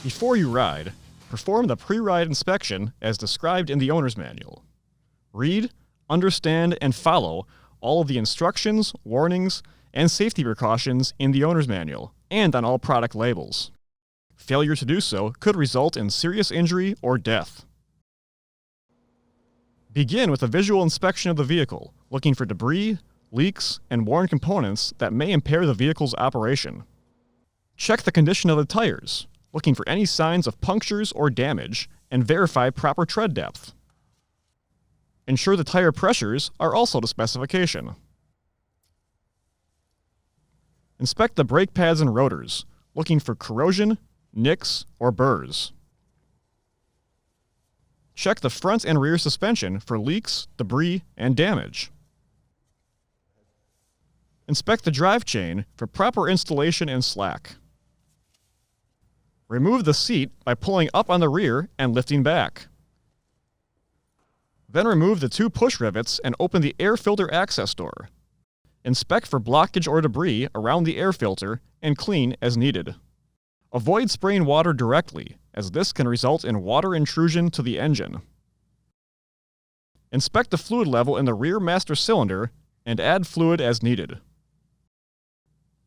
Before you ride, perform the pre-ride inspection as described in the owner's manual. Read, understand, and follow all of the instructions, warnings, and safety precautions in the owner's manual and on all product labels. Failure to do so could result in serious injury or death. Begin with a visual inspection of the vehicle, looking for debris, leaks, and worn components that may impair the vehicle's operation. Check the condition of the tires, looking for any signs of punctures or damage, and verify proper tread depth. Ensure the tire pressures are also to specification. Inspect the brake pads and rotors, looking for corrosion, nicks, or burrs. Check the front and rear suspension for leaks, debris, and damage. Inspect the drive chain for proper installation and slack. Remove the seat by pulling up on the rear and lifting back. Then remove the 2 push rivets and open the air filter access door. Inspect for blockage or debris around the air filter and clean as needed. Avoid spraying water directly, as this can result in water intrusion to the engine. Inspect the fluid level in the rear master cylinder and add fluid as needed.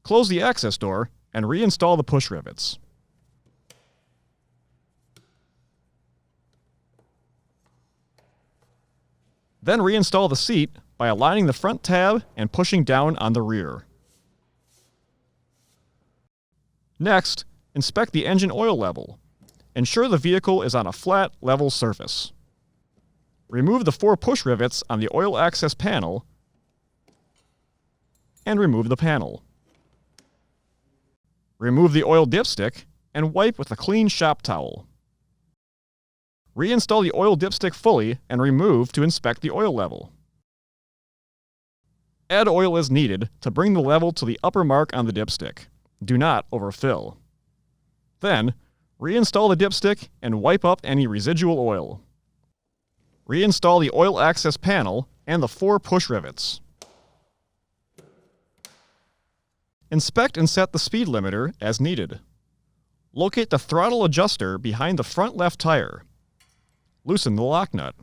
Close the access door and reinstall the push rivets. Then reinstall the seat by aligning the front tab and pushing down on the rear. Next, inspect the engine oil level. Ensure the vehicle is on a flat, level surface. Remove the 4 push rivets on the oil access panel and remove the panel. Remove the oil dipstick and wipe with a clean shop towel. Reinstall the oil dipstick fully and remove to inspect the oil level. Add oil as needed to bring the level to the upper mark on the dipstick. Do not overfill. Then, reinstall the dipstick and wipe up any residual oil. Reinstall the oil access panel and the 4 push rivets. Inspect and set the speed limiter as needed. Locate the throttle adjuster behind the front left tire. Loosen the lock nut.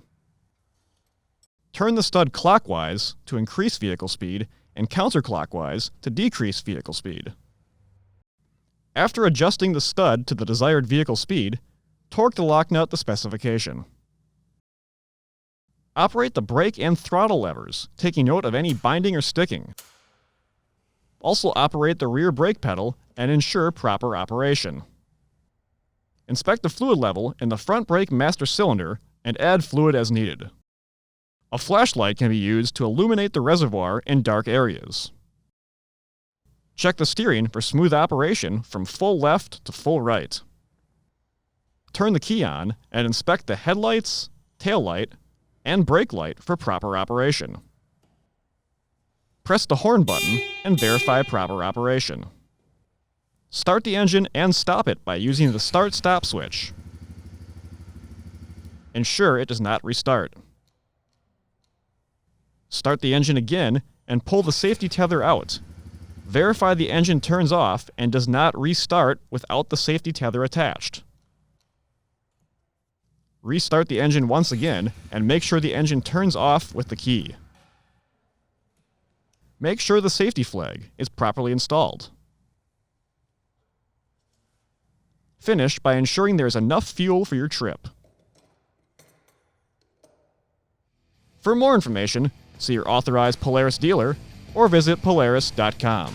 Turn the stud clockwise to increase vehicle speed and counterclockwise to decrease vehicle speed. After adjusting the stud to the desired vehicle speed, torque the lock nut to specification. Operate the brake and throttle levers, taking note of any binding or sticking. Also operate the rear brake pedal and ensure proper operation. Inspect the fluid level in the front brake master cylinder and add fluid as needed. A flashlight can be used to illuminate the reservoir in dark areas. Check the steering for smooth operation from full left to full right. Turn the key on and inspect the headlights, taillight, and brake light for proper operation. Press the horn button and verify proper operation. Start the engine and stop it by using the start-stop switch. Ensure it does not restart. Start the engine again and pull the safety tether out. Verify the engine turns off and does not restart without the safety tether attached. Restart the engine once again and make sure the engine turns off with the key. Make sure the safety flag is properly installed. Finish by ensuring there is enough fuel for your trip. For more information, see your authorized Polaris dealer or visit Polaris.com.